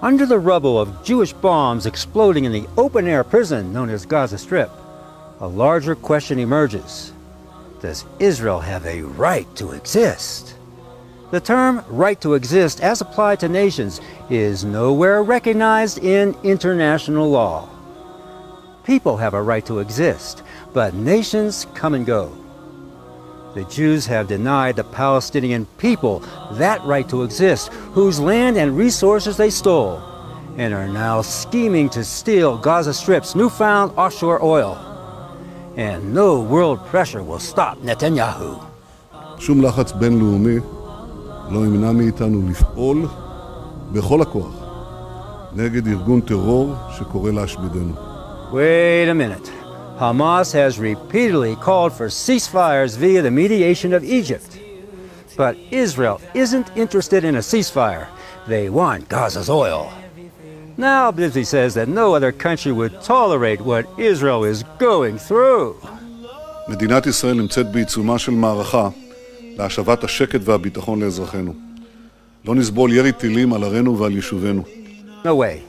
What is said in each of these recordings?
Under the rubble of Jewish bombs exploding in the open-air prison known as Gaza Strip, a larger question emerges. Does Israel have a right to exist? The term right to exist as applied to nations is nowhere recognized in international law. People have a right to exist, but nations come and go. The Jews have denied the Palestinian people that right to exist, whose land and resources they stole, and are now scheming to steal Gaza Strip's newfound offshore oil. And no world pressure will stop Netanyahu. שום לחץ בינלאומי לא ימנע מאיתנו לפעול בכל הכוח נגד ארגון טרור שקורא להשמידנו. Wait a minute. Hamas has repeatedly called for ceasefires via the mediation of Egypt. But Israel isn't interested in a ceasefire. They want Gaza's oil. Now Bibsy says that no other country would tolerate what Israel is going through. מדינת ישראל נמצאת בעיצומה של מערכה להשבת השקט והביטחון לאזרחינו. לא נסבול ירי טילים על ערינו ועל יישובינו. No way.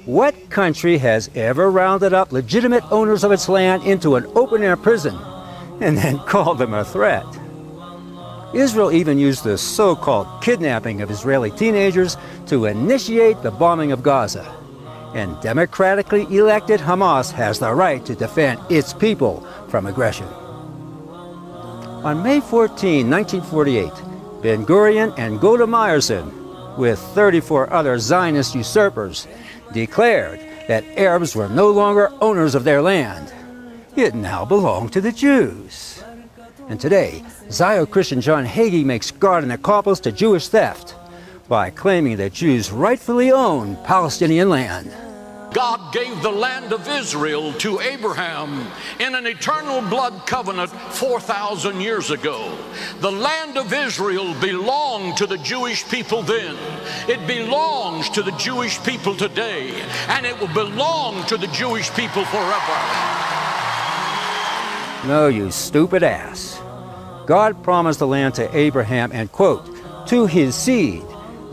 What country has ever rounded up legitimate owners of its land into an open-air prison and then called them a threat? Israel even used the so-called kidnapping of Israeli teenagers to initiate the bombing of Gaza. And democratically elected Hamas has the right to defend its people from aggression. On May 14, 1948, Ben-Gurion and Golda Meirson, with 34 other Zionist usurpers, declared that Arabs were no longer owners of their land. It now belonged to the Jews. And today, Zio-Christian John Hagee makes guard an accomplice to Jewish theft by claiming that Jews rightfully own Palestinian land. God gave the land of Israel to Abraham in an eternal blood covenant 4,000 years ago. The land of Israel belonged to the Jewish people then. It belongs to the Jewish people today, and it will belong to the Jewish people forever. No, you stupid ass. God promised the land to Abraham and, quote, to his seed,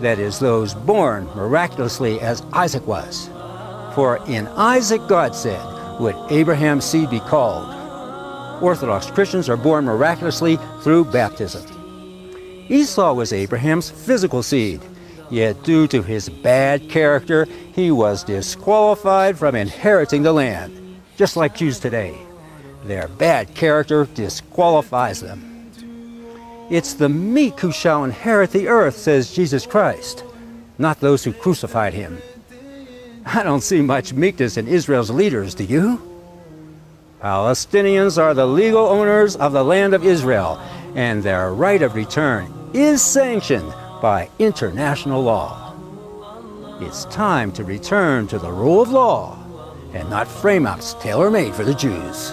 that is, those born miraculously as Isaac was. For in Isaac, God said, would Abraham's seed be called. Orthodox Christians are born miraculously through baptism. Esau was Abraham's physical seed, yet due to his bad character, he was disqualified from inheriting the land, just like Jews today. Their bad character disqualifies them. It's the meek who shall inherit the earth, says Jesus Christ, not those who crucified him. I don't see much meekness in Israel's leaders, do you? Palestinians are the legal owners of the land of Israel, and their right of return is sanctioned by international law. It's time to return to the rule of law and not frame-ups tailor-made for the Jews.